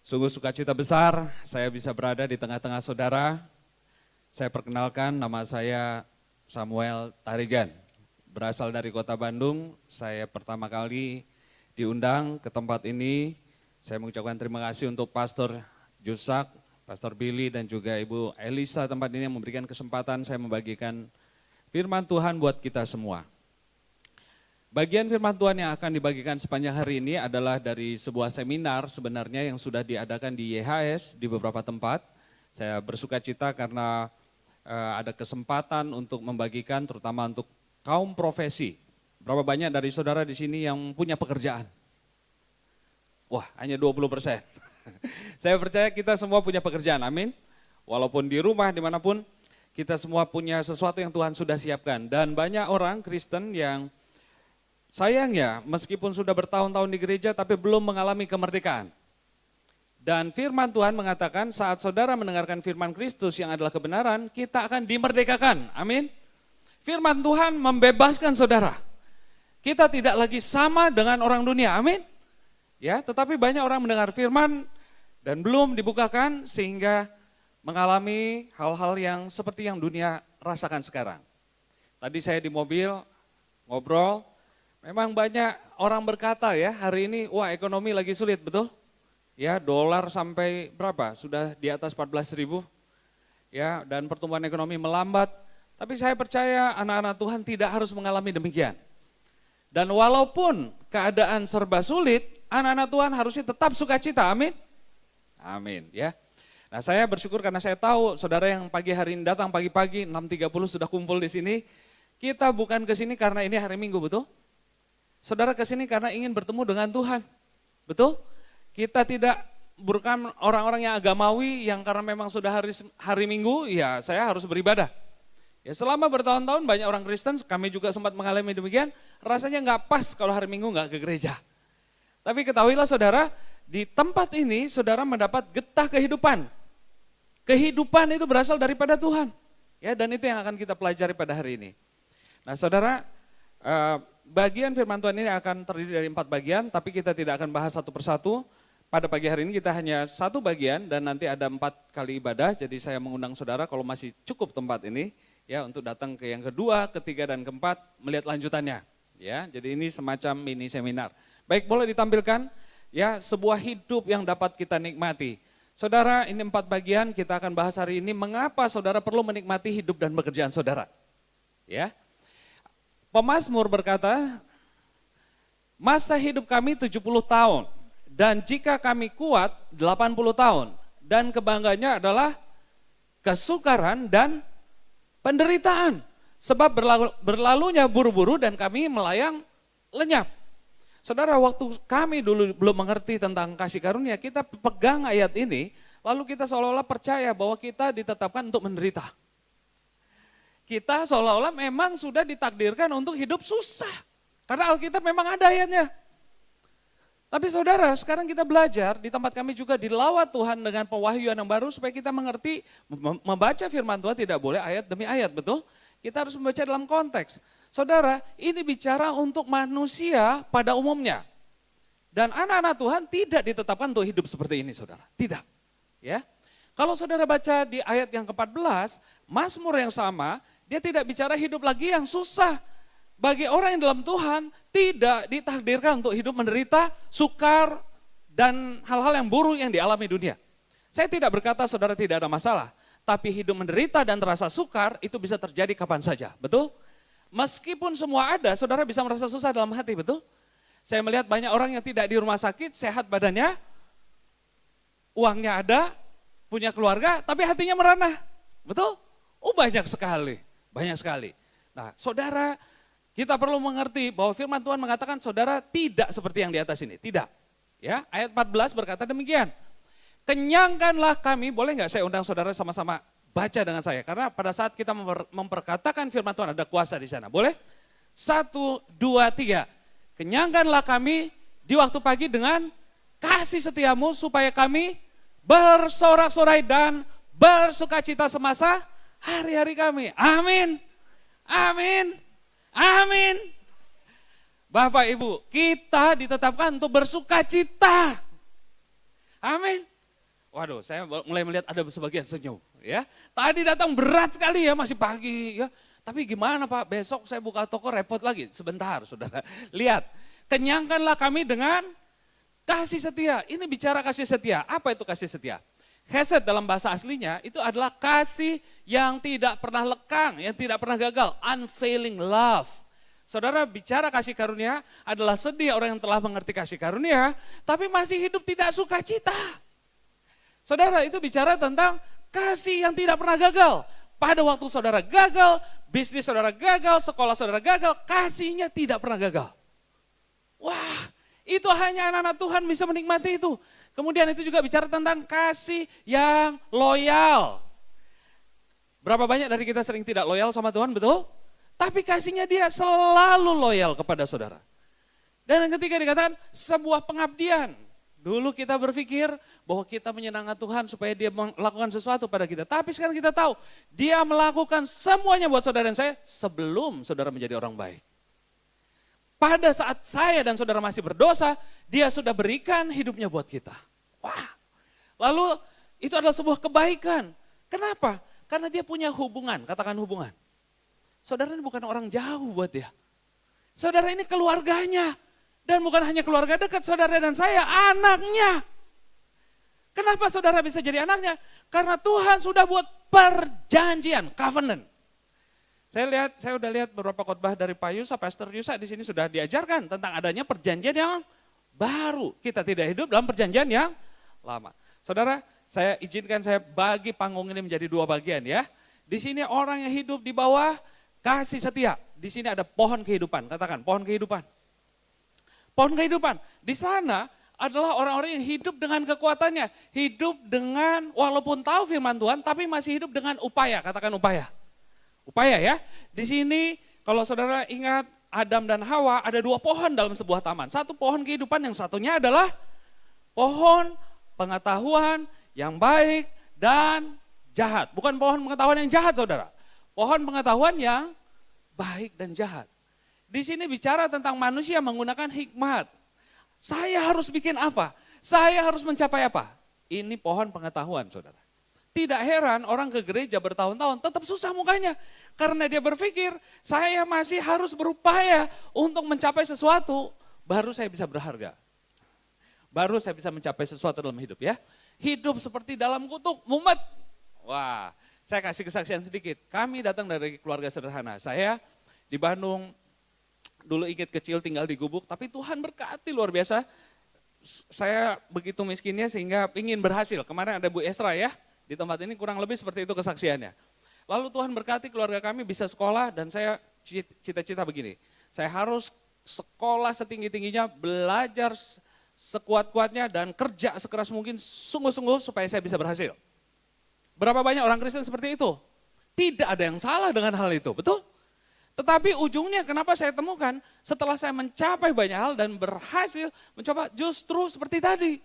Sungguh sukacita besar saya bisa berada di tengah-tengah saudara. Saya perkenalkan, nama saya Samuel Tarigan. Berasal dari kota Bandung, saya pertama kali diundang ke tempat ini. Saya mengucapkan terima kasih untuk Pastor Jusak, Pastor Billy dan juga Ibu Elisa tempat ini yang memberikan kesempatan saya membagikan firman Tuhan buat kita semua. Bagian firman Tuhan yang akan dibagikan sepanjang hari ini adalah dari sebuah seminar sebenarnya yang sudah diadakan di YHS di beberapa tempat. Saya bersuka cita karena ada kesempatan untuk membagikan terutama untuk kaum profesi. Berapa banyak dari saudara di sini yang punya pekerjaan? Wah, hanya 20%. Saya percaya kita semua punya pekerjaan, amin. Walaupun di rumah, dimanapun, kita semua punya sesuatu yang Tuhan sudah siapkan. Dan banyak orang Kristen yang sayangnya meskipun sudah bertahun-tahun di gereja tapi belum mengalami kemerdekaan. Dan firman Tuhan mengatakan saat saudara mendengarkan firman Kristus yang adalah kebenaran, kita akan dimerdekakan, amin. Firman Tuhan membebaskan saudara. Kita tidak lagi sama dengan orang dunia, amin. Ya, tetapi banyak orang mendengar firman dan belum dibukakan sehingga mengalami hal-hal yang seperti yang dunia rasakan sekarang. Tadi saya di mobil ngobrol, memang banyak orang berkata ya hari ini, wah ekonomi lagi sulit, betul? Ya, dolar sampai berapa? Sudah di atas 14.000. Ya, dan pertumbuhan ekonomi melambat. Tapi saya percaya anak-anak Tuhan tidak harus mengalami demikian. Dan walaupun keadaan serba sulit, anak-anak Tuhan harusnya tetap sukacita, amin? Amin, ya. Nah, saya bersyukur karena saya tahu saudara yang pagi hari ini datang pagi-pagi 6.30 sudah kumpul di sini. Kita bukan ke sini karena ini hari Minggu, betul? Saudara ke sini karena ingin bertemu dengan Tuhan, betul? Kita tidak bukan orang-orang yang agamawi yang karena memang sudah hari Minggu, ya saya harus beribadah. Ya selama bertahun-tahun banyak orang Kristen, kami juga sempat mengalami demikian, rasanya nggak pas kalau hari Minggu nggak ke gereja. Tapi ketahuilah saudara, di tempat ini saudara mendapat getah kehidupan. Kehidupan itu berasal daripada Tuhan. Ya, dan itu yang akan kita pelajari pada hari ini. Nah saudara, bagian firman Tuhan ini akan terdiri dari 4 bagian, tapi kita tidak akan bahas satu persatu. Pada pagi hari ini kita hanya satu bagian dan nanti ada 4 kali ibadah, jadi saya mengundang saudara kalau masih cukup tempat ini, ya untuk datang ke yang kedua, ketiga dan keempat melihat lanjutannya. Ya, jadi ini semacam mini seminar. Baik, boleh ditampilkan ya sebuah hidup yang dapat kita nikmati. Saudara, ini 4 bagian kita akan bahas hari ini. Mengapa saudara perlu menikmati hidup dan pekerjaan saudara? Ya. Pemazmur berkata, masa hidup kami 70 tahun dan jika kami kuat 80 tahun dan kebanggaannya adalah kesukaran dan penderitaan. Sebab berlalunya buru-buru dan kami melayang lenyap. Saudara, waktu kami dulu belum mengerti tentang kasih karunia, kita pegang ayat ini, lalu kita seolah-olah percaya bahwa kita ditetapkan untuk menderita. Kita seolah-olah memang sudah ditakdirkan untuk hidup susah. Karena Alkitab memang ada ayatnya. Tapi saudara, sekarang kita belajar, di tempat kami juga dilawat Tuhan dengan pewahyuan yang baru supaya kita mengerti, membaca firman Tuhan tidak boleh ayat demi ayat, betul? Kita harus membaca dalam konteks. Saudara, ini bicara untuk manusia pada umumnya. Dan anak-anak Tuhan tidak ditetapkan untuk hidup seperti ini, saudara. Tidak. Ya. Kalau saudara baca di ayat yang ke-14, Mazmur yang sama, dia tidak bicara hidup lagi yang susah. Bagi orang yang dalam Tuhan tidak ditakdirkan untuk hidup menderita, sukar, dan hal-hal yang buruk yang dialami dunia. Saya tidak berkata saudara tidak ada masalah, tapi hidup menderita dan terasa sukar itu bisa terjadi kapan saja, betul? Meskipun semua ada, saudara bisa merasa susah dalam hati, betul? Saya melihat banyak orang yang tidak di rumah sakit, sehat badannya, uangnya ada, punya keluarga, tapi hatinya merana, betul? Oh banyak sekali, banyak sekali. Nah saudara, kita perlu mengerti bahwa firman Tuhan mengatakan saudara tidak seperti yang di atas ini, tidak. Ya, ayat 14 berkata demikian. Kenyangkanlah kami, boleh nggak saya undang saudara sama-sama baca dengan saya? Karena pada saat kita memperkatakan firman Tuhan ada kuasa di sana. Boleh? 1, 2, 3. Kenyangkanlah kami di waktu pagi dengan kasih setiamu supaya kami bersorak-sorai dan bersukacita semasa hari-hari kami. Amin. Amin. Amin. Bapak Ibu, kita ditetapkan untuk bersuka cita. Amin. Waduh, saya mulai melihat ada sebagian senyum. Ya, tadi datang berat sekali ya, masih pagi ya. Tapi gimana Pak, besok saya buka toko repot lagi. Sebentar saudara, lihat. Kenyangkanlah kami dengan kasih setia. Ini bicara kasih setia. Apa itu kasih setia? Hesed dalam bahasa aslinya itu adalah kasih yang tidak pernah lekang, yang tidak pernah gagal. Unfailing love. Saudara, bicara kasih karunia adalah sedih orang yang telah mengerti kasih karunia, tapi masih hidup tidak sukacita. Saudara, itu bicara tentang kasih yang tidak pernah gagal. Pada waktu saudara gagal, bisnis saudara gagal, sekolah saudara gagal, kasihnya tidak pernah gagal. Wah, itu hanya anak-anak Tuhan bisa menikmati itu. Kemudian itu juga bicara tentang kasih yang loyal. Berapa banyak dari kita sering tidak loyal sama Tuhan, betul? Tapi kasihnya dia selalu loyal kepada saudara. Dan ketika dikatakan sebuah pengabdian. Dulu kita berpikir bahwa kita menyenangkan Tuhan supaya dia melakukan sesuatu pada kita. Tapi sekarang kita tahu dia melakukan semuanya buat saudara dan saya sebelum saudara menjadi orang baik. Pada saat saya dan saudara masih berdosa, dia sudah berikan hidupnya buat kita. Wah, lalu itu adalah sebuah kebaikan. Kenapa? Karena dia punya hubungan, katakan hubungan. Saudara ini bukan orang jauh buat dia. Saudara ini keluarganya. Dan bukan hanya keluarga dekat, saudara dan saya, anaknya. Kenapa saudara bisa jadi anaknya? Karena Tuhan sudah buat perjanjian, covenant. Saya udah lihat beberapa khotbah dari Pak Yusa, Pastor Yusa di sini sudah diajarkan tentang adanya perjanjian yang baru. Kita tidak hidup dalam perjanjian yang lama. Saudara, saya izinkan saya bagi panggung ini menjadi dua bagian ya. Di sini orang yang hidup di bawah kasih setia. Di sini ada pohon kehidupan, katakan pohon kehidupan. Pohon kehidupan, di sana adalah orang-orang yang hidup dengan kekuatannya. Hidup dengan, walaupun tahu firman Tuhan, tapi masih hidup dengan upaya, katakan upaya. Upaya ya, di sini kalau saudara ingat Adam dan Hawa ada dua pohon dalam sebuah taman. Satu pohon kehidupan, yang satunya adalah pohon pengetahuan yang baik dan jahat. Bukan pohon pengetahuan yang jahat saudara, pohon pengetahuan yang baik dan jahat. Di sini bicara tentang manusia menggunakan hikmat. Saya harus bikin apa? Saya harus mencapai apa? Ini pohon pengetahuan saudara. Tidak heran orang ke gereja bertahun-tahun tetap susah mukanya. Karena dia berpikir saya masih harus berupaya untuk mencapai sesuatu. Baru saya bisa berharga. Baru saya bisa mencapai sesuatu dalam hidup ya. Hidup seperti dalam kutuk, mumet. Wah, saya kasih kesaksian sedikit. Kami datang dari keluarga sederhana. Saya di Bandung. Dulu ingat kecil tinggal di gubuk, tapi Tuhan berkati luar biasa. Saya begitu miskinnya sehingga ingin berhasil. Kemarin ada Bu Esra ya, di tempat ini kurang lebih seperti itu kesaksiannya. Lalu Tuhan berkati keluarga kami bisa sekolah dan saya cita-cita begini. Saya harus sekolah setinggi-tingginya, belajar sekuat-kuatnya dan kerja sekeras mungkin sungguh-sungguh supaya saya bisa berhasil. Berapa banyak orang Kristen seperti itu? Tidak ada yang salah dengan hal itu, betul? Tetapi ujungnya kenapa saya temukan setelah saya mencapai banyak hal dan berhasil mencoba justru seperti tadi.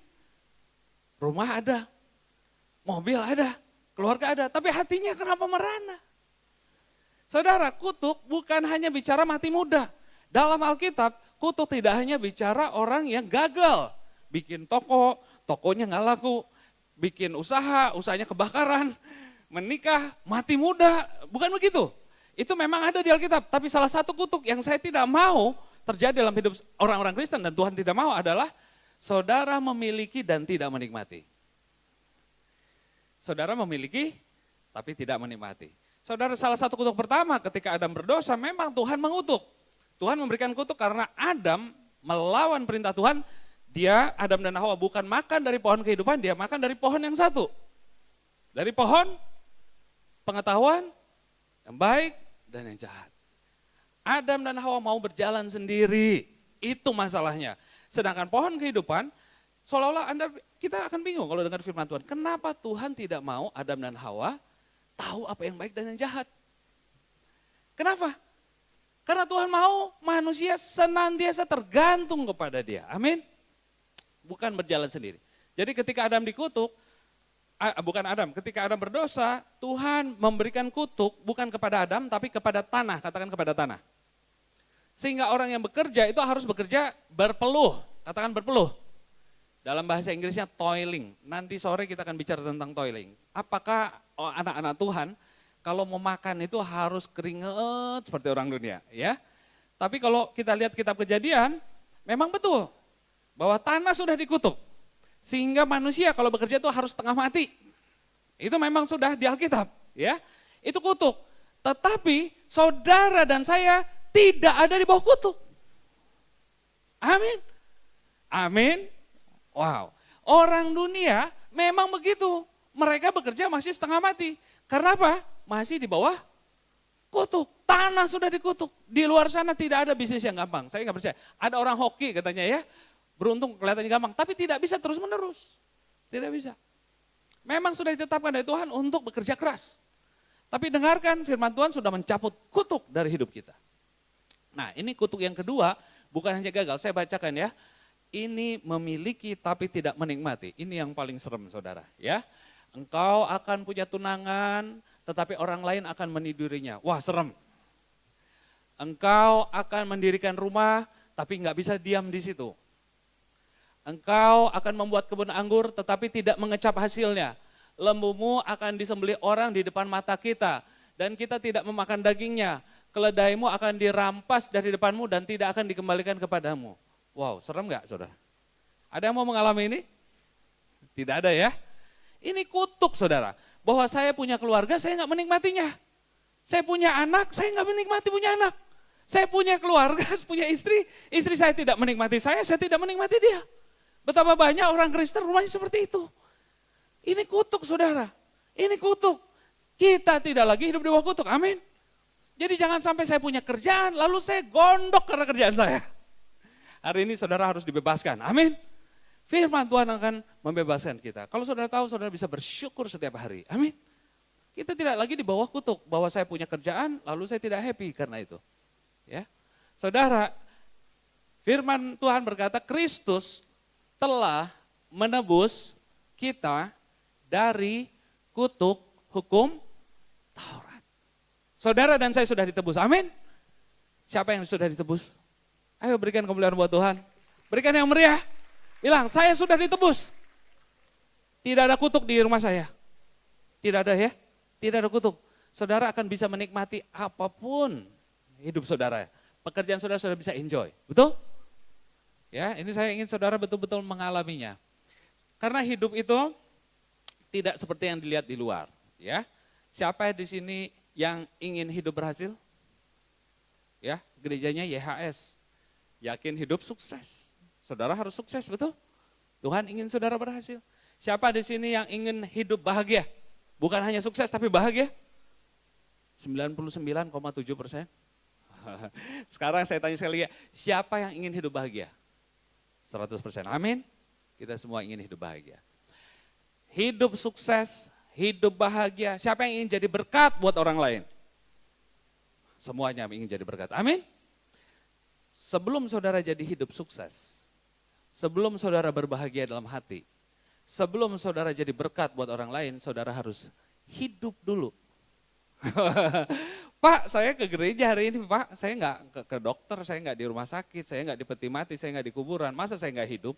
Rumah ada, mobil ada, keluarga ada, tapi hatinya kenapa merana? Saudara, kutuk bukan hanya bicara mati muda. Dalam Alkitab, kutuk tidak hanya bicara orang yang gagal. Bikin toko, tokonya nggak laku. Bikin usaha, usahanya kebakaran. Menikah, mati muda, bukan begitu. Itu memang ada di Alkitab, tapi salah satu kutuk yang saya tidak mau terjadi dalam hidup orang-orang Kristen dan Tuhan tidak mau adalah saudara memiliki dan tidak menikmati. Saudara memiliki tapi tidak menikmati. Saudara, salah satu kutuk pertama ketika Adam berdosa memang Tuhan mengutuk. Tuhan memberikan kutuk karena Adam melawan perintah Tuhan. Dia, Adam dan Hawa bukan makan dari pohon kehidupan, dia makan dari pohon yang satu. Dari pohon pengetahuan yang baik dan yang jahat. Adam dan Hawa mau berjalan sendiri, itu masalahnya. Sedangkan pohon kehidupan, seolah-olah kita akan bingung kalau dengar firman Tuhan. Kenapa Tuhan tidak mau Adam dan Hawa tahu apa yang baik dan yang jahat? Kenapa? Karena Tuhan mau manusia senantiasa tergantung kepada dia. Amin. Bukan berjalan sendiri. Jadi ketika Adam dikutuk, ketika Adam berdosa, Tuhan memberikan kutuk bukan kepada Adam tapi kepada tanah, katakan kepada tanah. Sehingga orang yang bekerja itu harus bekerja berpeluh, katakan berpeluh. Dalam bahasa Inggrisnya toiling. Nanti sore kita akan bicara tentang toiling. Apakah anak-anak Tuhan kalau mau makan itu harus keringet seperti orang dunia, ya? Tapi kalau kita lihat kitab Kejadian, memang betul bahwa tanah sudah dikutuk. Sehingga manusia kalau bekerja itu harus setengah mati. Itu memang sudah di Alkitab, ya. Itu kutuk. Tetapi saudara dan saya tidak ada di bawah kutuk. Amin. Amin. Wow. Orang dunia memang begitu. Mereka bekerja masih setengah mati. Karena apa? Masih di bawah kutuk. Tanah sudah dikutuk. Di luar sana tidak ada bisnis yang gampang. Saya nggak percaya. Ada orang hoki katanya ya. Beruntung kelihatannya gampang. Tapi tidak bisa terus menerus. Tidak bisa. Memang sudah ditetapkan dari Tuhan untuk bekerja keras. Tapi dengarkan firman Tuhan sudah mencabut kutuk dari hidup kita. Nah ini kutuk yang kedua bukan hanya gagal. Saya bacakan ya. Ini memiliki tapi tidak menikmati. Ini yang paling serem saudara ya. Engkau akan punya tunangan tetapi orang lain akan menidurinya. Wah serem. Engkau akan mendirikan rumah tapi nggak bisa diam di situ. Engkau akan membuat kebun anggur tetapi tidak mengecap hasilnya. Lembumu akan disembelih orang di depan mata kita dan kita tidak memakan dagingnya. Keledaimu akan dirampas dari depanmu dan tidak akan dikembalikan kepadamu. Wow, serem nggak saudara? Ada yang mau mengalami ini? Tidak ada ya? Ini kutuk saudara. Bahwa saya punya keluarga, saya nggak menikmatinya. Saya punya anak, saya nggak menikmati punya anak. Saya punya keluarga, punya istri saya tidak menikmati saya tidak menikmati dia. Betapa banyak orang Kristen rumahnya seperti itu. Ini kutuk saudara, ini kutuk. Kita tidak lagi hidup di bawah kutuk, amin. Jadi jangan sampai saya punya kerjaan, lalu saya gondok karena kerjaan saya. Hari ini saudara harus dibebaskan, amin. Firman Tuhan akan membebaskan kita. Kalau saudara tahu, saudara bisa bersyukur setiap hari, amin. Kita tidak lagi di bawah kutuk, bahwa saya punya kerjaan, lalu saya tidak happy karena itu. Ya, saudara, firman Tuhan berkata, Kristus telah menebus kita dari kutuk hukum Taurat. Saudara dan saya sudah ditebus, amin. Siapa yang sudah ditebus? Ayo berikan kemuliaan buat Tuhan. Berikan yang meriah. Bilang, saya sudah ditebus. Tidak ada kutuk di rumah saya. Tidak ada ya, tidak ada kutuk. Saudara akan bisa menikmati apapun hidup saudara. Pekerjaan saudara sudah bisa enjoy, betul? Ya, ini saya ingin saudara betul-betul mengalaminya. Karena hidup itu tidak seperti yang dilihat di luar, ya. Siapa di sini yang ingin hidup berhasil? Ya, gerejanya YHS. Yakin hidup sukses. Saudara harus sukses, betul? Tuhan ingin saudara berhasil. Siapa di sini yang ingin hidup bahagia? Bukan hanya sukses tapi bahagia? 99,7%. Sekarang saya tanya sekali lagi, siapa yang ingin hidup bahagia? 100%, amin. Kita semua ingin hidup bahagia. Hidup sukses, hidup bahagia. Siapa yang ingin jadi berkat buat orang lain? Semuanya ingin jadi berkat, amin. Sebelum saudara jadi hidup sukses, sebelum saudara berbahagia dalam hati, sebelum saudara jadi berkat buat orang lain, saudara harus hidup dulu. Pak, saya ke gereja hari ini, Pak. Saya nggak ke dokter, saya nggak di rumah sakit, saya nggak di peti mati, saya nggak di kuburan. Masa saya nggak hidup?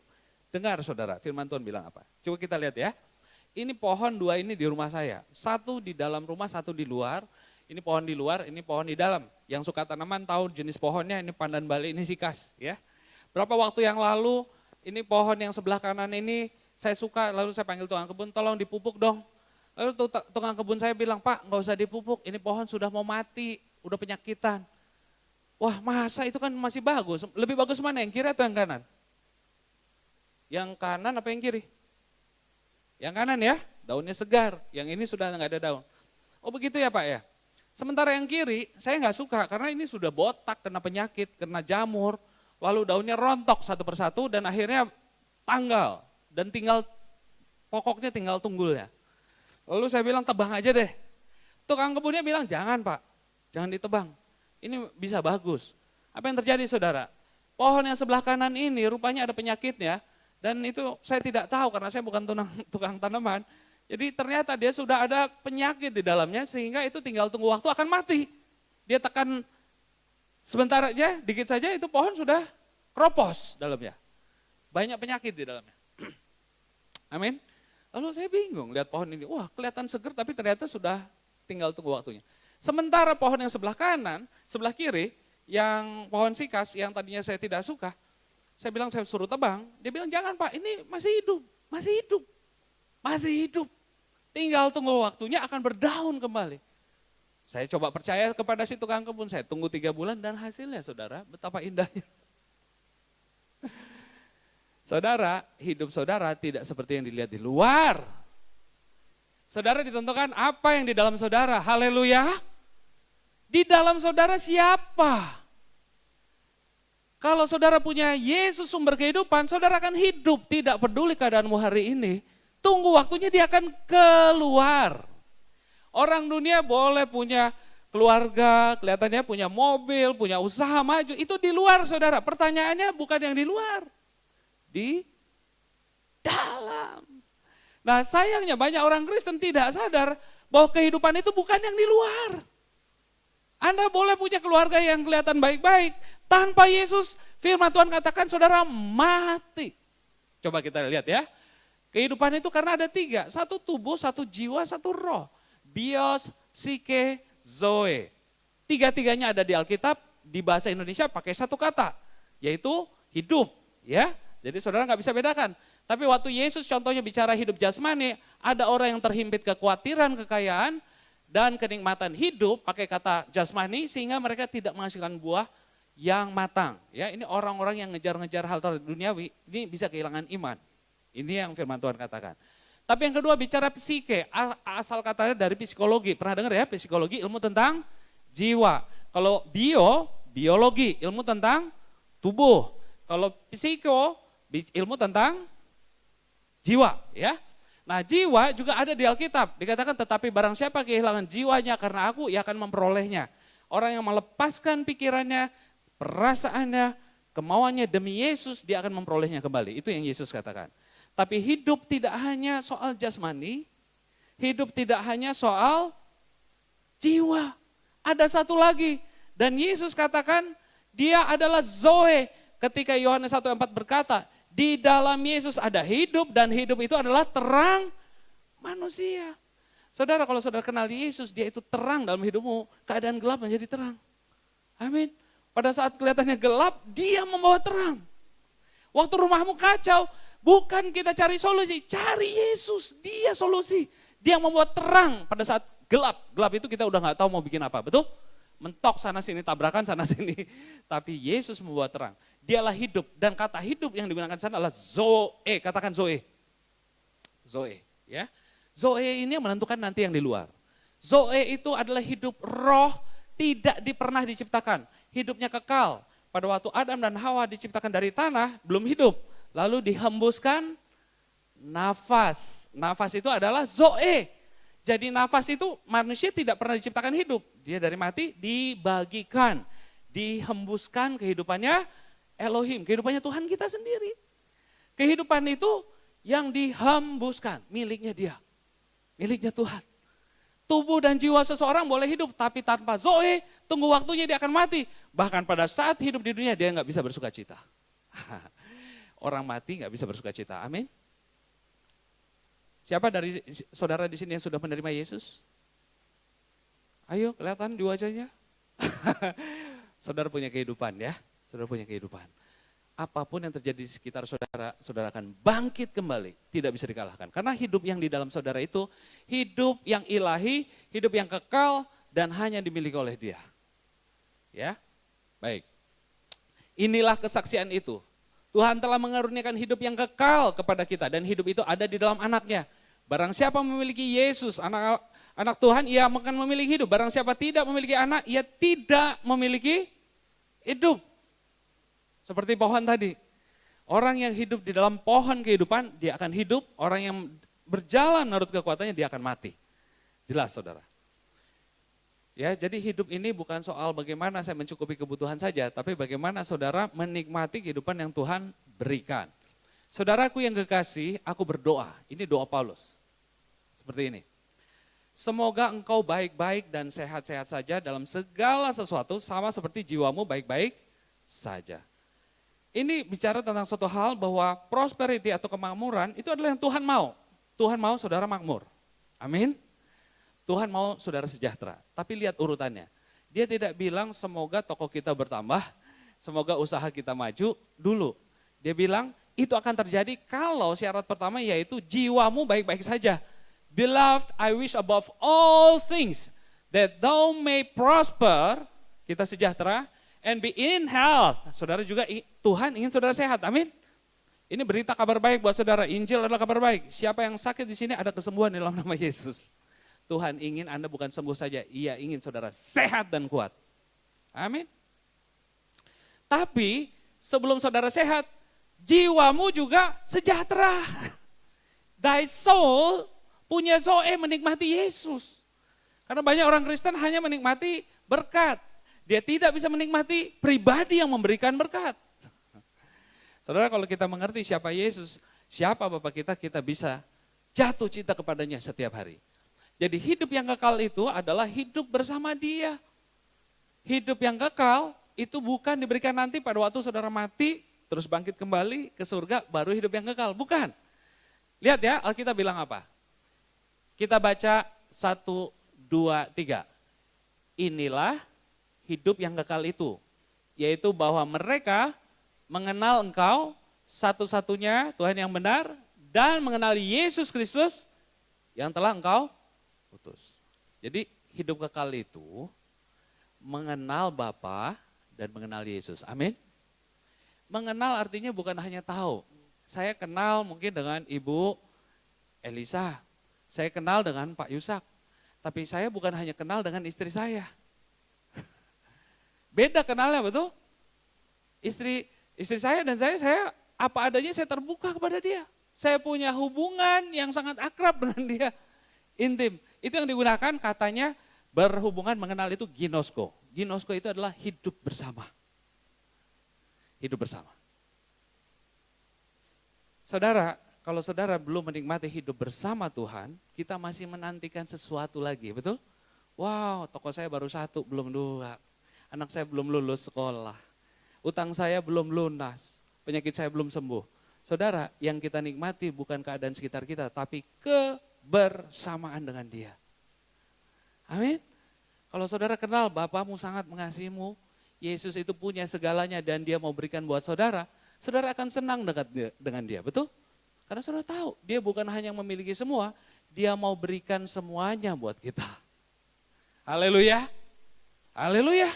Dengar saudara, firman Tuhan bilang apa? Coba kita lihat ya. Ini pohon dua ini di rumah saya. Satu di dalam rumah, satu di luar. Ini pohon di luar, ini pohon di dalam. Yang suka tanaman tahu jenis pohonnya, ini pandan Bali, ini sikas. Ya. Berapa waktu yang lalu, ini pohon yang sebelah kanan ini saya suka, lalu saya panggil tukang kebun, tolong dipupuk dong. Lalu tukang kebun saya bilang, Pak nggak usah dipupuk, ini pohon sudah mau mati, udah penyakitan. Wah masa itu kan masih bagus, lebih bagus mana yang kiri atau yang kanan? Yang kanan apa yang kiri? Yang kanan ya, daunnya segar, yang ini sudah nggak ada daun. Oh begitu ya Pak ya? Sementara yang kiri saya nggak suka karena ini sudah botak, kena penyakit, kena jamur, lalu daunnya rontok satu persatu dan akhirnya tanggal dan tinggal pokoknya tinggal tunggulnya. Lalu saya bilang tebang aja deh. Tukang kebunnya bilang jangan Pak, jangan ditebang. Ini bisa bagus. Apa yang terjadi saudara? Pohon yang sebelah kanan ini rupanya ada penyakitnya dan itu saya tidak tahu karena saya bukan tukang tanaman. Jadi ternyata dia sudah ada penyakit di dalamnya sehingga itu tinggal tunggu waktu akan mati. Dia tekan sebentar aja, dikit saja itu pohon sudah kropos dalamnya. Banyak penyakit di dalamnya. Amin. Lalu saya bingung lihat pohon ini, wah kelihatan seger tapi ternyata sudah tinggal tunggu waktunya. Sementara pohon yang sebelah kanan, sebelah kiri, yang pohon sikas yang tadinya saya tidak suka, saya bilang saya suruh tebang, dia bilang jangan Pak, ini masih hidup, masih hidup, masih hidup. Tinggal tunggu waktunya akan berdaun kembali. Saya coba percaya kepada si tukang kebun, saya tunggu 3 bulan dan hasilnya saudara, betapa indahnya. Saudara, hidup saudara tidak seperti yang dilihat di luar. Saudara ditentukan apa yang di dalam saudara, haleluya. Di dalam saudara siapa? Kalau saudara punya Yesus sumber kehidupan, saudara akan hidup, tidak peduli keadaanmu hari ini. Tunggu waktunya dia akan keluar. Orang dunia boleh punya keluarga, kelihatannya punya mobil, punya usaha maju, itu di luar saudara. Pertanyaannya bukan yang di luar. Di dalam. Nah sayangnya banyak orang Kristen tidak sadar bahwa kehidupan itu bukan yang di luar. Anda boleh punya keluarga yang kelihatan baik-baik, tanpa Yesus firman Tuhan katakan saudara mati. Coba kita lihat ya. Kehidupan itu karena ada 3, 1 tubuh, 1 jiwa, 1 roh. Bios, psike, zoe. 3-tiganya ada di Alkitab, di bahasa Indonesia pakai 1 kata, yaitu hidup. Ya. Jadi saudara nggak bisa bedakan. Tapi waktu Yesus contohnya bicara hidup jasmani, ada orang yang terhimpit kekhawatiran, kekayaan, dan kenikmatan hidup pakai kata jasmani sehingga mereka tidak menghasilkan buah yang matang. Ya, ini orang-orang yang ngejar-ngejar hal duniawi, ini bisa kehilangan iman. Ini yang firman Tuhan katakan. Tapi yang kedua bicara psike, asal katanya dari psikologi. Pernah dengar ya psikologi, ilmu tentang jiwa. Kalau biologi, ilmu tentang tubuh. Kalau psiko, ilmu tentang jiwa, ya. Nah, jiwa juga ada di Alkitab. Dikatakan tetapi barang siapa kehilangan jiwanya karena aku, ia akan memperolehnya. Orang yang melepaskan pikirannya, perasaannya, kemauannya demi Yesus, dia akan memperolehnya kembali. Itu yang Yesus katakan. Tapi hidup tidak hanya soal jasmani, hidup tidak hanya soal jiwa. Ada satu lagi, dan Yesus katakan dia adalah Zoe. Ketika Yohanes 1:4 berkata, di dalam Yesus ada hidup dan hidup itu adalah terang manusia. Saudara, kalau saudara kenal Yesus, dia itu terang dalam hidupmu, keadaan gelap menjadi terang. Amin. Pada saat kelihatannya gelap, dia membawa terang. Waktu rumahmu kacau, bukan kita cari solusi, cari Yesus, dia solusi. Dia membawa terang pada saat gelap. Gelap itu kita udah gak tahu mau bikin apa, betul? Mentok sana sini, tabrakan sana sini. Tapi Yesus membawa terang. Dialah hidup, dan kata hidup yang digunakan sana adalah Zoe, katakan Zoe. Zoe, ya. Zoe ini yang menentukan nanti yang di luar. Zoe itu adalah hidup roh, tidak pernah diciptakan. Hidupnya kekal. Pada waktu Adam dan Hawa diciptakan dari tanah, belum hidup. Lalu dihembuskan nafas. Nafas itu adalah Zoe. Jadi nafas itu manusia tidak pernah diciptakan hidup. Dia dari mati dibagikan, dihembuskan kehidupannya Elohim, kehidupannya Tuhan kita sendiri. Kehidupan itu yang dihembuskan, miliknya dia, miliknya Tuhan. Tubuh dan jiwa seseorang boleh hidup, tapi tanpa Zoe, tunggu waktunya dia akan mati. Bahkan pada saat hidup di dunia dia nggak bisa bersuka cita. Orang mati nggak bisa bersuka cita, amin. Siapa dari saudara di sini yang sudah menerima Yesus? Ayo, kelihatan di wajahnya. Saudara punya kehidupan ya. Saudara punya kehidupan. Apapun yang terjadi di sekitar saudara, saudara akan bangkit kembali. Tidak bisa dikalahkan. Karena hidup yang di dalam saudara itu, hidup yang ilahi, hidup yang kekal, dan hanya dimiliki oleh dia. Ya, baik. Inilah kesaksian itu. Tuhan telah mengaruniakan hidup yang kekal kepada kita, dan hidup itu ada di dalam anaknya. Barang siapa memiliki Yesus, anak Tuhan, ia akan memiliki hidup. Barang siapa tidak memiliki anak, ia tidak memiliki hidup. Seperti pohon tadi, orang yang hidup di dalam pohon kehidupan, dia akan hidup. Orang yang berjalan menurut kekuatannya, dia akan mati. Jelas saudara. Ya, jadi hidup ini bukan soal bagaimana saya mencukupi kebutuhan saja, tapi bagaimana saudara menikmati kehidupan yang Tuhan berikan. Saudaraku yang kekasih, aku berdoa, ini doa Paulus. Seperti ini. Semoga engkau baik-baik dan sehat-sehat saja dalam segala sesuatu, sama seperti jiwamu baik-baik saja. ini bicara tentang suatu hal bahwa prosperity atau kemakmuran itu adalah yang Tuhan mau. Tuhan mau saudara makmur. Amin. Tuhan mau saudara sejahtera. Tapi lihat urutannya. Dia tidak bilang semoga toko kita bertambah, semoga usaha kita maju dulu. Dia bilang itu akan terjadi kalau syarat pertama yaitu jiwamu baik-baik saja. Beloved, I wish above all things that thou may prosper, kita sejahtera, and be in health. Saudara juga, Tuhan ingin saudara sehat, amin. Ini berita kabar baik buat saudara, Injil adalah kabar baik. Siapa yang sakit di sini ada kesembuhan di dalam nama Yesus. Tuhan ingin Anda bukan sembuh saja, Ia ingin saudara sehat dan kuat. Amin. Tapi sebelum saudara sehat, jiwamu juga sejahtera. Thy soul punya zoe menikmati Yesus. Karena banyak orang Kristen hanya menikmati berkat. Dia tidak bisa menikmati pribadi yang memberikan berkat. Saudara, kalau kita mengerti siapa Yesus, siapa Bapa kita bisa jatuh cinta kepadanya setiap hari. Jadi hidup yang kekal itu adalah hidup bersama Dia. Hidup yang kekal itu bukan diberikan nanti pada waktu saudara mati, terus bangkit kembali ke surga, baru hidup yang kekal. Bukan. Lihat ya, Alkitab bilang apa? Kita baca 1, 2, 3. Inilah hidup yang kekal itu, yaitu bahwa mereka mengenal Engkau satu-satunya Tuhan yang benar dan mengenal Yesus Kristus yang telah Engkau utus. Jadi hidup kekal itu mengenal Bapa dan mengenal Yesus. Amin. Mengenal artinya bukan hanya tahu. Saya kenal mungkin dengan Ibu Elisa, saya kenal dengan Pak Yusak. Tapi saya bukan hanya kenal dengan istri saya. Beda kenalnya, betul? Istri saya dan saya apa adanya, saya terbuka kepada dia. Saya punya hubungan yang sangat akrab dengan dia. Intim. Itu yang digunakan katanya berhubungan mengenal itu ginosko. Ginosko itu adalah hidup bersama. Hidup bersama. Saudara, kalau saudara belum menikmati hidup bersama Tuhan, kita masih menantikan sesuatu lagi, betul? Wow, toko saya baru 1, belum 2. Anak saya belum lulus sekolah. Utang saya belum lunas. Penyakit saya belum sembuh. Saudara, yang kita nikmati bukan keadaan sekitar kita, tapi kebersamaan dengan Dia. Amin. Kalau saudara kenal Bapamu sangat mengasihimu, Yesus itu punya segalanya dan Dia mau berikan buat saudara, saudara akan senang dengan Dia, betul? Karena saudara tahu, Dia bukan hanya memiliki semua, Dia mau berikan semuanya buat kita. Haleluya. Haleluya.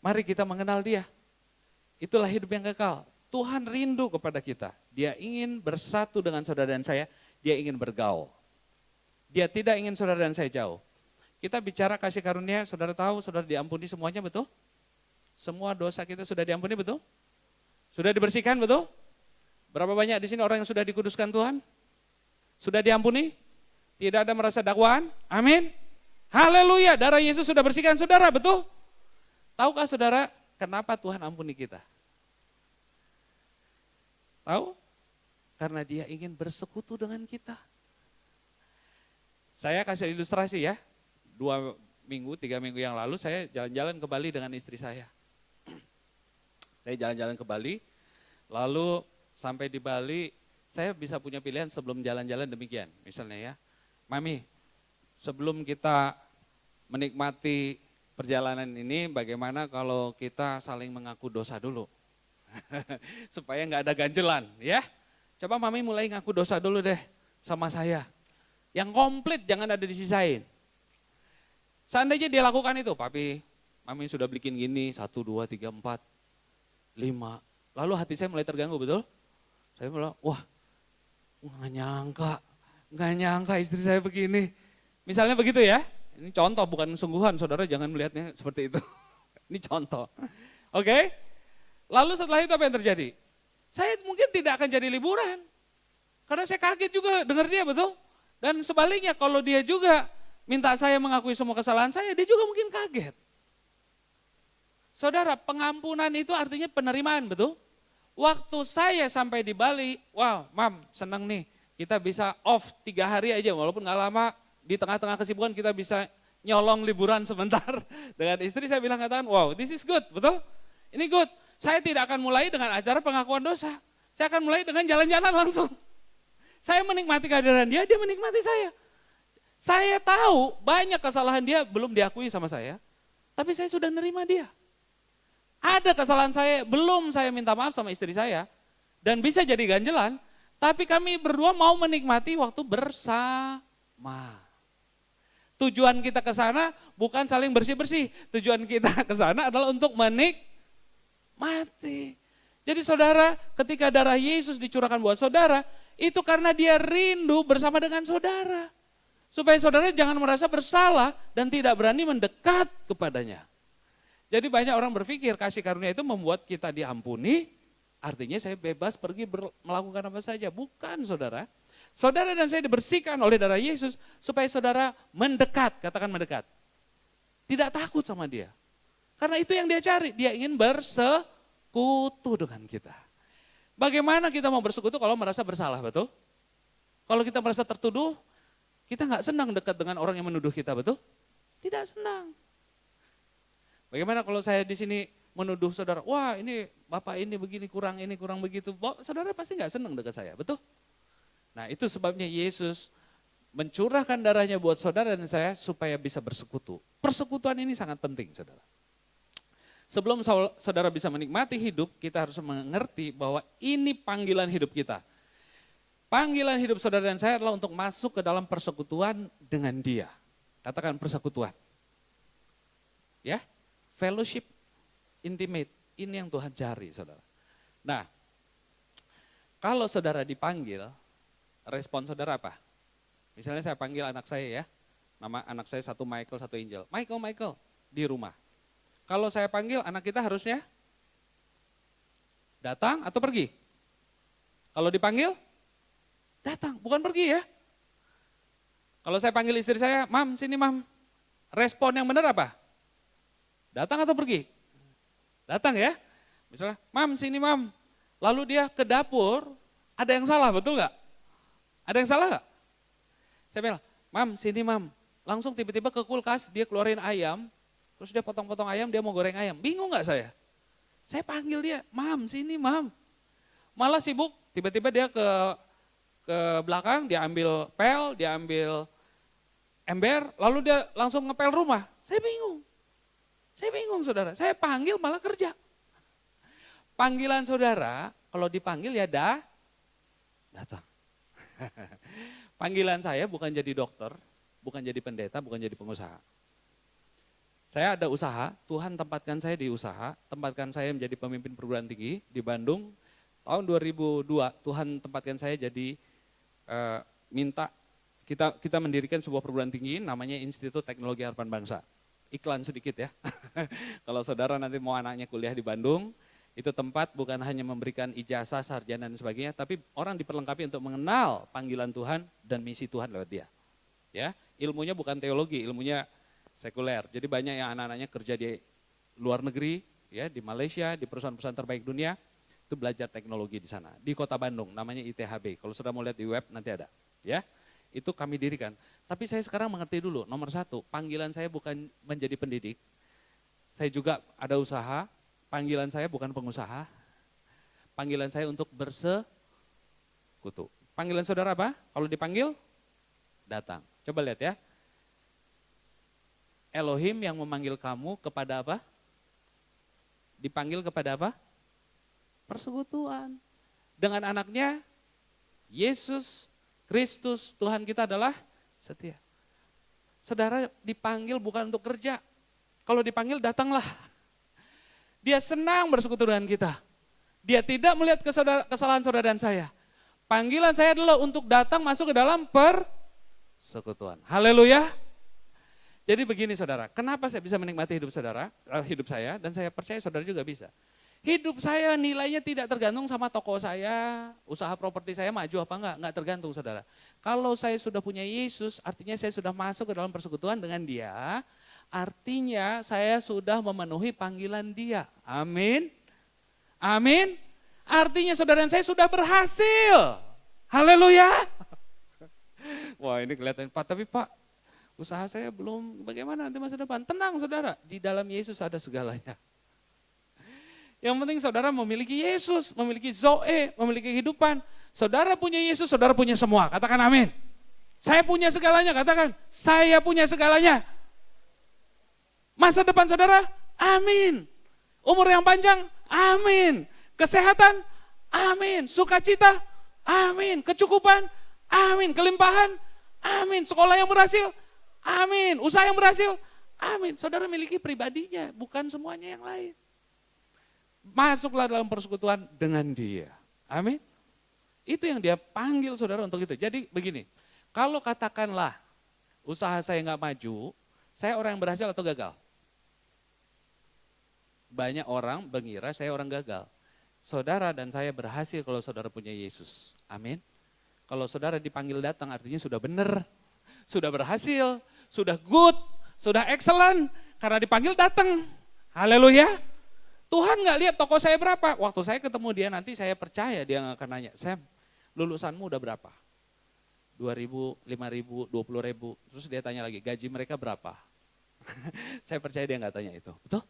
Mari kita mengenal Dia. Itulah hidup yang kekal. Tuhan rindu kepada kita. Dia ingin bersatu dengan saudara dan saya, Dia ingin bergaul. Dia tidak ingin saudara dan saya jauh. Kita bicara kasih karunia, saudara tahu, saudara diampuni semuanya, betul? Semua dosa kita sudah diampuni, betul? Sudah dibersihkan, betul? Berapa banyak di sini orang yang sudah dikuduskan Tuhan? Sudah diampuni? Tidak ada merasa dakwaan? Amin. Haleluya, darah Yesus sudah bersihkan saudara, betul? Tahukah saudara kenapa Tuhan ampuni kita? Tahu? Karena Dia ingin bersekutu dengan kita. Saya kasih ilustrasi ya, 2 minggu, 3 minggu yang lalu saya jalan-jalan ke Bali dengan istri saya. Saya jalan-jalan ke Bali, lalu sampai di Bali saya bisa punya pilihan sebelum jalan-jalan demikian. Misalnya ya, Mami, sebelum kita menikmati perjalanan ini bagaimana kalau kita saling mengaku dosa dulu. Supaya nggak ada ganjelan ya. Coba Mami mulai ngaku dosa dulu deh sama saya. Yang komplit jangan ada disisain. Seandainya dia lakukan itu, Papi, Mami sudah bikin gini, 1, 2, 3, 4, 5. Lalu hati saya mulai terganggu, betul? Saya bilang, wah nggak nyangka istri saya begini. Misalnya begitu ya, ini contoh bukan sungguhan, saudara jangan melihatnya seperti itu. Ini contoh. Oke? Lalu setelah itu apa yang terjadi? Saya mungkin tidak akan jadi liburan. Karena saya kaget juga dengar dia, betul? Dan sebaliknya kalau dia juga minta saya mengakui semua kesalahan saya, dia juga mungkin kaget. Saudara, pengampunan itu artinya penerimaan, betul? Waktu saya sampai di Bali, wow, Mam, senang nih. Kita bisa off 3 hari aja, walaupun gak lama, di tengah-tengah kesibukan kita bisa nyolong liburan sebentar. Dengan istri saya bilang, katakan, wow, this is good, betul? Ini good. Saya tidak akan mulai dengan acara pengakuan dosa. Saya akan mulai dengan jalan-jalan langsung. Saya menikmati kehadiran dia, dia menikmati saya. Saya tahu banyak kesalahan dia belum diakui sama saya, tapi saya sudah nerima dia. Ada kesalahan saya, belum saya minta maaf sama istri saya, dan bisa jadi ganjelan, tapi kami berdua mau menikmati waktu bersama. Tujuan kita ke sana bukan saling bersih-bersih, tujuan kita ke sana adalah untuk menikmati. Jadi saudara, ketika darah Yesus dicurahkan buat saudara, itu karena dia rindu bersama dengan saudara. Supaya saudara jangan merasa bersalah dan tidak berani mendekat kepadanya. Jadi banyak orang berpikir kasih karunia itu membuat kita diampuni, artinya saya bebas pergi melakukan apa saja. Bukan saudara. Saudara dan saya dibersihkan oleh darah Yesus supaya saudara mendekat, katakan mendekat. Tidak takut sama dia. Karena itu yang dia cari, dia ingin bersekutu dengan kita. Bagaimana kita mau bersekutu kalau merasa bersalah, betul? Kalau kita merasa tertuduh, kita nggak senang dekat dengan orang yang menuduh kita, betul? Tidak senang. Bagaimana kalau saya di sini menuduh saudara, wah ini bapak ini begini kurang begitu, saudara pasti nggak senang dekat saya, betul? Nah itu sebabnya Yesus mencurahkan darahnya buat saudara dan saya supaya bisa bersekutu. Persekutuan ini sangat penting, saudara. Sebelum saudara bisa menikmati hidup, kita harus mengerti bahwa ini panggilan hidup kita. Panggilan hidup saudara dan saya adalah untuk masuk ke dalam persekutuan dengan dia. Katakan persekutuan. Ya, fellowship, intimate, ini yang Tuhan cari saudara. Nah, kalau saudara dipanggil, respon saudara apa? Misalnya saya panggil anak saya ya, nama anak saya satu Michael, satu Angel. Michael, di rumah. Kalau saya panggil anak kita harusnya datang atau pergi? Kalau dipanggil, datang, bukan pergi ya. Kalau saya panggil istri saya, mam sini mam, respon yang benar apa? Datang atau pergi? Datang ya. Misalnya, mam sini mam, lalu dia ke dapur, ada yang salah betul nggak? Ada yang salah nggak? Saya bilang, mam sini mam, langsung tiba-tiba ke kulkas, dia keluarin ayam, terus dia potong-potong ayam, dia mau goreng ayam. Bingung gak saya? Saya panggil dia, mam sini mam. Malah sibuk, tiba-tiba dia ke belakang, dia ambil pel, dia ambil ember, lalu dia langsung ngepel rumah. Saya bingung saudara. Saya panggil malah kerja. Panggilan saudara, kalau dipanggil ya datang. Panggilan saya bukan jadi dokter, bukan jadi pendeta, bukan jadi pengusaha. Saya ada usaha, Tuhan tempatkan saya di usaha, tempatkan saya menjadi pemimpin perguruan tinggi di Bandung. Tahun 2002 Tuhan tempatkan saya jadi minta kita mendirikan sebuah perguruan tinggi namanya Institut Teknologi Harapan Bangsa. Iklan sedikit ya. Kalau saudara nanti mau anaknya kuliah di Bandung, itu tempat bukan hanya memberikan ijazah, sarjana dan sebagainya, tapi orang diperlengkapi untuk mengenal panggilan Tuhan dan misi Tuhan lewat dia. Ya, ilmunya bukan teologi, ilmunya sekuler. Jadi banyak yang anak-anaknya kerja di luar negeri, ya di Malaysia, di perusahaan-perusahaan terbaik dunia, itu belajar teknologi di sana. Di Kota Bandung, namanya ITHB. Kalau sudah mau lihat di web nanti ada, ya. Itu kami dirikan. Tapi saya sekarang mengerti dulu, nomor satu, panggilan saya bukan menjadi pendidik. Saya juga ada usaha, panggilan saya bukan pengusaha. Panggilan saya untuk bersekutu. Panggilan saudara apa? Kalau dipanggil, datang. Coba lihat ya. Elohim yang memanggil kamu kepada apa? Dipanggil kepada apa? Persekutuan. Dengan anaknya, Yesus Kristus Tuhan kita adalah setia. Saudara dipanggil bukan untuk kerja. Kalau dipanggil datanglah. Dia senang bersekutu dengan kita. Dia tidak melihat kesalahan saudara dan saya. Panggilan saya adalah untuk datang masuk ke dalam persekutuan. Haleluya. Jadi begini saudara, kenapa saya bisa menikmati hidup saya, dan saya percaya saudara juga bisa. Hidup saya nilainya tidak tergantung sama toko saya, usaha properti saya maju apa enggak tergantung saudara. Kalau saya sudah punya Yesus, artinya saya sudah masuk ke dalam persekutuan dengan dia, artinya saya sudah memenuhi panggilan dia. Amin. Amin. Artinya saudara dan saya sudah berhasil. Haleluya. Wah ini kelihatan Pak, tapi Pak, usaha saya belum, bagaimana nanti masa depan? Tenang saudara, di dalam Yesus ada segalanya. Yang penting saudara memiliki Yesus, memiliki Zoe, memiliki kehidupan. Saudara punya Yesus, saudara punya semua. Katakan amin. Saya punya segalanya, katakan. Saya punya segalanya. Masa depan saudara, amin. Umur yang panjang, amin. Kesehatan, amin. Sukacita, amin. Kecukupan, amin. Kelimpahan, amin. Sekolah yang berhasil, amin. Usaha yang berhasil, amin. Saudara miliki pribadinya, bukan semuanya yang lain. Masuklah dalam persekutuan dengan dia. Amin. Itu yang dia panggil saudara untuk itu. Jadi begini, kalau katakanlah usaha saya nggak maju, saya orang yang berhasil atau gagal? Banyak orang mengira saya orang gagal. Saudara dan saya berhasil kalau saudara punya Yesus. Amin. Kalau saudara dipanggil datang artinya sudah benar, sudah berhasil, sudah good, sudah excellent. Karena dipanggil datang. Haleluya. Tuhan nggak lihat toko saya berapa. Waktu saya ketemu dia nanti saya percaya dia nggak akan nanya, Sam, lulusanmu udah berapa? 2.000, 5.000, 20.000. Terus dia tanya lagi, gaji mereka berapa? Saya percaya dia nggak tanya itu. Betul?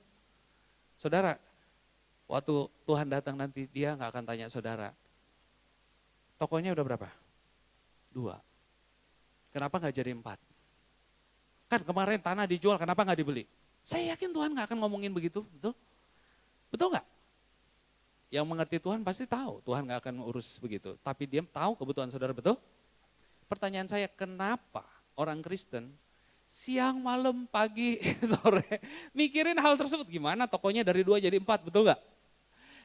Saudara, waktu Tuhan datang nanti dia nggak akan tanya saudara, tokonya udah berapa? 2. Kenapa nggak jadi 4? Kan kemarin tanah dijual, kenapa nggak dibeli? Saya yakin Tuhan nggak akan ngomongin begitu, betul? Betul nggak? Yang mengerti Tuhan pasti tahu, Tuhan nggak akan urus begitu. Tapi dia tahu kebutuhan saudara, betul? Pertanyaan saya, kenapa orang Kristen siang, malam, pagi, sore mikirin hal tersebut? Gimana tokonya dari 2 jadi 4, betul nggak?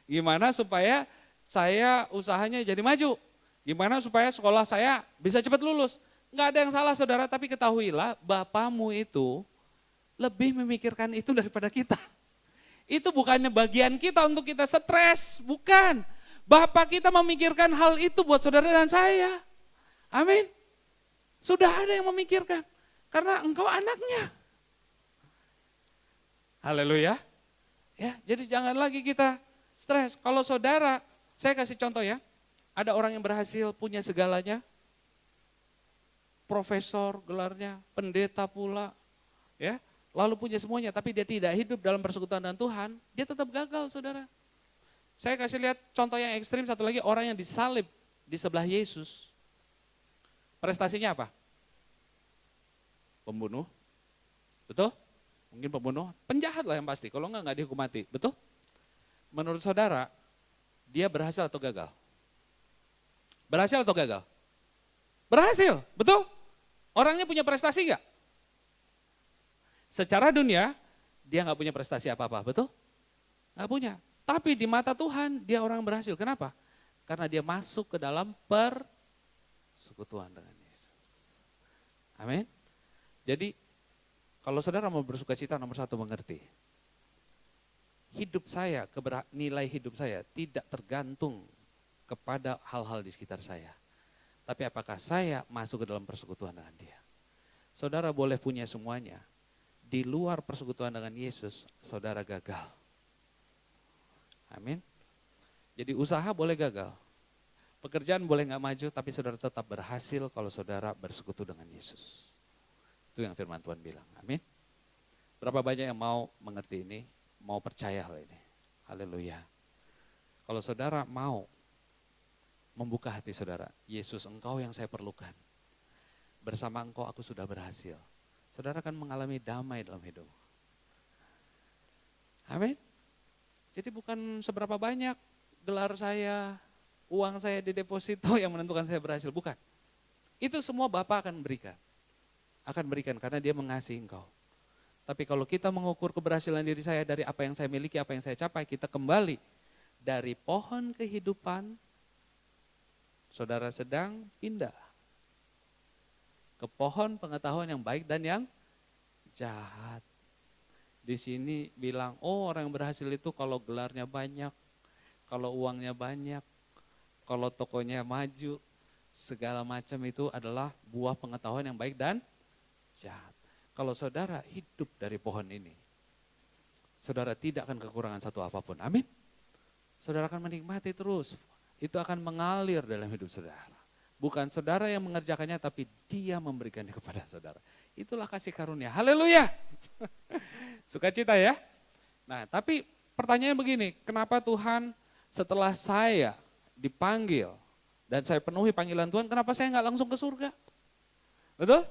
Gimana supaya saya usahanya jadi maju? Gimana supaya sekolah saya bisa cepat lulus? Nggak ada yang salah saudara, tapi ketahuilah Bapamu itu lebih memikirkan itu daripada kita. Itu bukannya bagian kita untuk kita stres, bukan. Bapak kita memikirkan hal itu buat saudara dan saya. Amin. Sudah ada yang memikirkan. Karena engkau anaknya. Haleluya. Ya, jadi jangan lagi kita stres. Kalau saudara, saya kasih contoh ya. Ada orang yang berhasil punya segalanya. Profesor gelarnya, pendeta pula. Ya, lalu punya semuanya, tapi dia tidak hidup dalam persekutuan dengan Tuhan, dia tetap gagal saudara. Saya kasih lihat contoh yang ekstrim, satu lagi orang yang disalib di sebelah Yesus. Prestasinya apa? Pembunuh, betul? Mungkin pembunuh, penjahat lah yang pasti, kalau enggak dihukum mati, betul? Menurut saudara, dia berhasil atau gagal? Berhasil atau gagal? Berhasil, betul? Orangnya punya prestasi enggak? Secara dunia, dia nggak punya prestasi apa-apa, betul? Nggak punya. Tapi di mata Tuhan, dia orang berhasil. Kenapa? Karena dia masuk ke dalam persekutuan dengan Yesus. Amin. Jadi, kalau saudara mau bersuka cita, nomor 1 mengerti. Hidup saya, nilai hidup saya tidak tergantung kepada hal-hal di sekitar saya. Tapi apakah saya masuk ke dalam persekutuan dengan dia? Saudara boleh punya semuanya. Di luar persekutuan dengan Yesus, saudara gagal. Amin. Jadi usaha boleh gagal. Pekerjaan boleh nggak maju, tapi saudara tetap berhasil kalau saudara bersekutu dengan Yesus. Itu yang firman Tuhan bilang. Amin. Berapa banyak yang mau mengerti ini, mau percaya hal ini. Haleluya. Kalau saudara mau membuka hati saudara, Yesus engkau yang saya perlukan. Bersama engkau aku sudah berhasil. Saudara akan mengalami damai dalam hidup. Amin. Jadi bukan seberapa banyak gelar saya, uang saya di deposito yang menentukan saya berhasil, bukan. Itu semua Bapa akan berikan. Akan berikan karena dia mengasihi engkau. Tapi kalau kita mengukur keberhasilan diri saya dari apa yang saya miliki, apa yang saya capai, kita kembali dari pohon kehidupan, saudara sedang pindah ke pohon pengetahuan yang baik dan yang jahat. Di sini bilang, oh orang yang berhasil itu kalau gelarnya banyak, kalau uangnya banyak, kalau tokonya maju, segala macam itu adalah buah pengetahuan yang baik dan jahat. Kalau saudara hidup dari pohon ini, saudara tidak akan kekurangan satu apapun. Amin. Saudara akan menikmati terus. Itu akan mengalir dalam hidup saudara. Bukan saudara yang mengerjakannya, tapi dia memberikannya kepada saudara. Itulah kasih karunia. Haleluya. Sukacita ya. Nah, tapi pertanyaannya begini, kenapa Tuhan setelah saya dipanggil dan saya penuhi panggilan Tuhan, kenapa saya nggak langsung ke surga? Betul?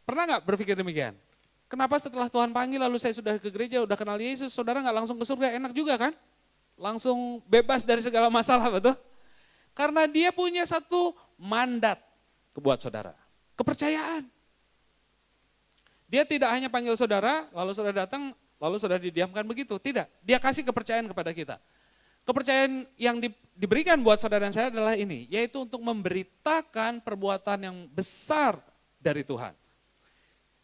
Pernah nggak berpikir demikian? Kenapa setelah Tuhan panggil lalu saya sudah ke gereja, udah kenal Yesus, saudara nggak langsung ke surga? Enak juga kan? Langsung bebas dari segala masalah, betul? Karena dia punya satu mandat buat saudara, kepercayaan. Dia tidak hanya panggil saudara, lalu saudara datang, lalu saudara didiamkan begitu. Tidak, dia kasih kepercayaan kepada kita. Kepercayaan yang diberikan buat saudara dan saya adalah ini, yaitu untuk memberitakan perbuatan yang besar dari Tuhan.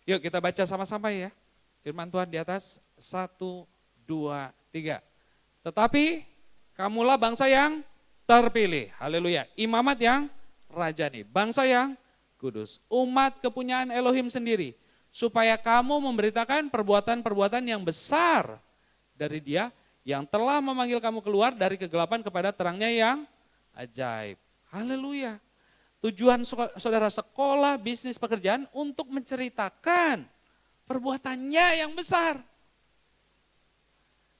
Yuk kita baca sama-sama ya, firman Tuhan di atas, 1, 2, 3. Tetapi kamulah bangsa yang terpilih, haleluya, imamat yang rajani, bangsa yang kudus, umat kepunyaan Elohim sendiri, supaya kamu memberitakan perbuatan-perbuatan yang besar dari Dia yang telah memanggil kamu keluar dari kegelapan kepada terangnya yang ajaib. Haleluya. Tujuan saudara sekolah, bisnis, pekerjaan untuk menceritakan perbuatannya yang besar.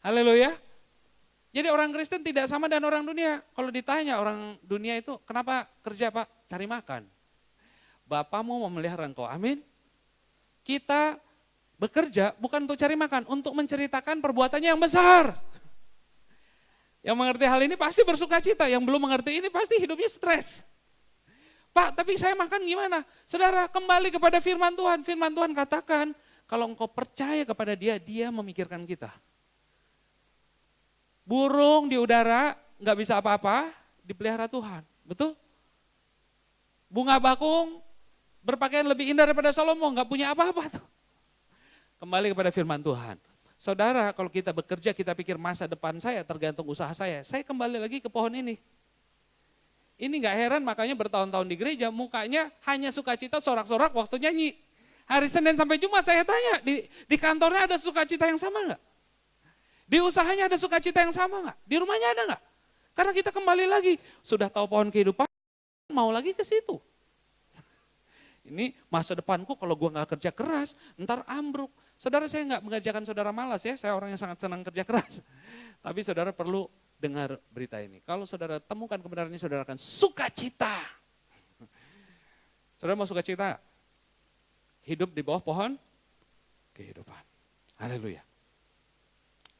Haleluya. Jadi orang Kristen tidak sama dengan orang dunia. Kalau ditanya orang dunia itu, kenapa kerja Pak? Cari makan. Bapamu memelihara engkau, amin. Kita bekerja bukan untuk cari makan, untuk menceritakan perbuatannya yang besar. Yang mengerti hal ini pasti bersuka cita, yang belum mengerti ini pasti hidupnya stres. Pak, tapi saya makan gimana? Saudara, kembali kepada firman Tuhan. Firman Tuhan katakan, kalau engkau percaya kepada Dia, Dia memikirkan kita. Burung di udara nggak bisa apa-apa, dipelihara Tuhan, betul? Bunga bakung berpakaian lebih indah daripada Salomo, nggak punya apa-apa tuh. Kembali kepada firman Tuhan. Saudara, kalau kita bekerja, kita pikir masa depan saya tergantung usaha saya kembali lagi ke pohon ini. Ini nggak heran makanya bertahun-tahun di gereja, mukanya hanya sukacita sorak-sorak waktu nyanyi. Hari Senin sampai Jumat saya tanya, di kantornya ada sukacita yang sama nggak? Di usahanya ada sukacita yang sama nggak? Di rumahnya ada nggak? Karena kita kembali lagi, sudah tahu pohon kehidupan, mau lagi ke situ. Ini masa depanku kalau gue nggak kerja keras, ntar ambruk. Saudara, saya nggak mengajarkan saudara malas ya, saya orang yang sangat senang kerja keras. Tapi saudara perlu dengar berita ini. Kalau saudara temukan kebenaran ini, saudara akan sukacita. Saudara mau sukacita? Hidup di bawah pohon kehidupan. Haleluya.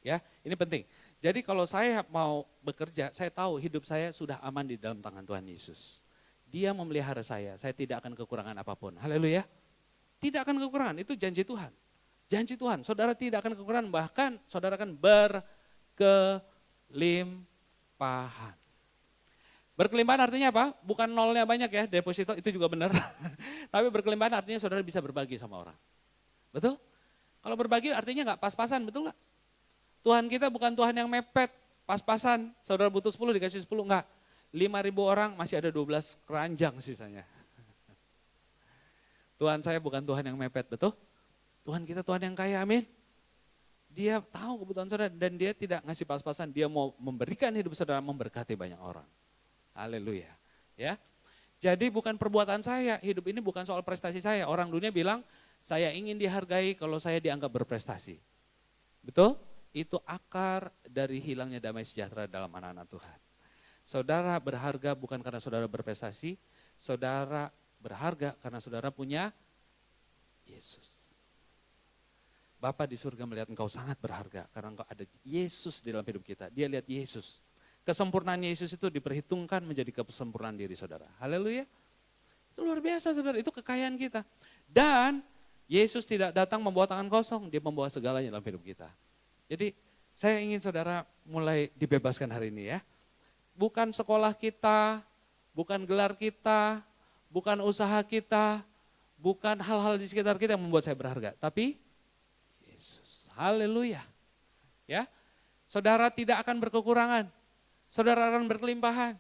Ya, ini penting. Jadi kalau saya mau bekerja, saya tahu hidup saya sudah aman di dalam tangan Tuhan Yesus. Dia memelihara saya tidak akan kekurangan apapun. Haleluya. Tidak akan kekurangan, itu janji Tuhan. Janji Tuhan, saudara tidak akan kekurangan, bahkan saudara akan berkelimpahan. Berkelimpahan artinya apa? Bukan nolnya banyak ya, deposito itu juga benar. Tapi berkelimpahan artinya saudara bisa berbagi sama orang. Betul? Kalau berbagi artinya nggak pas-pasan, betul nggak? Tuhan kita bukan Tuhan yang mepet, pas-pasan, saudara butuh 10 dikasih 10, enggak. 5.000 orang masih ada 12 keranjang sisanya. Tuhan saya bukan Tuhan yang mepet, betul? Tuhan kita Tuhan yang kaya, amin. Dia tahu kebutuhan saudara dan Dia tidak ngasih pas-pasan, Dia mau memberikan hidup saudara, memberkati banyak orang. Haleluya. Ya. Jadi bukan perbuatan saya, hidup ini bukan soal prestasi saya. Orang dunia bilang, saya ingin dihargai kalau saya dianggap berprestasi. Betul? Itu akar dari hilangnya damai sejahtera dalam anak-anak Tuhan. Saudara berharga bukan karena saudara berprestasi, saudara berharga karena saudara punya Yesus. Bapa di surga melihat engkau sangat berharga karena engkau ada Yesus di dalam hidup kita. Dia lihat Yesus. Kesempurnaan Yesus itu diperhitungkan menjadi kesempurnaan diri saudara. Haleluya. Itu luar biasa saudara, itu kekayaan kita. Dan Yesus tidak datang membawa tangan kosong, Dia membawa segalanya dalam hidup kita. Jadi saya ingin saudara mulai dibebaskan hari ini ya. Bukan sekolah kita, bukan gelar kita, bukan usaha kita, bukan hal-hal di sekitar kita yang membuat saya berharga. Tapi Yesus, haleluya. Ya, saudara tidak akan berkekurangan, saudara akan berkelimpahan.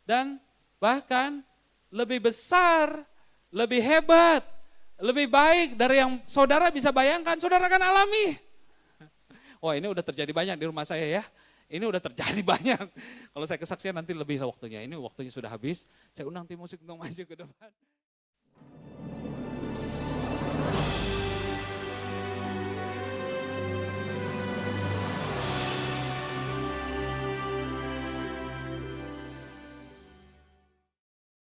Dan bahkan lebih besar, lebih hebat, lebih baik dari yang saudara bisa bayangkan, saudara akan alami. Wah, ini udah terjadi banyak di rumah saya ya. Ini udah terjadi banyak. Kalau saya kesaksian nanti lebih waktunya. Ini waktunya sudah habis. Saya undang tim musik untuk maju ke depan.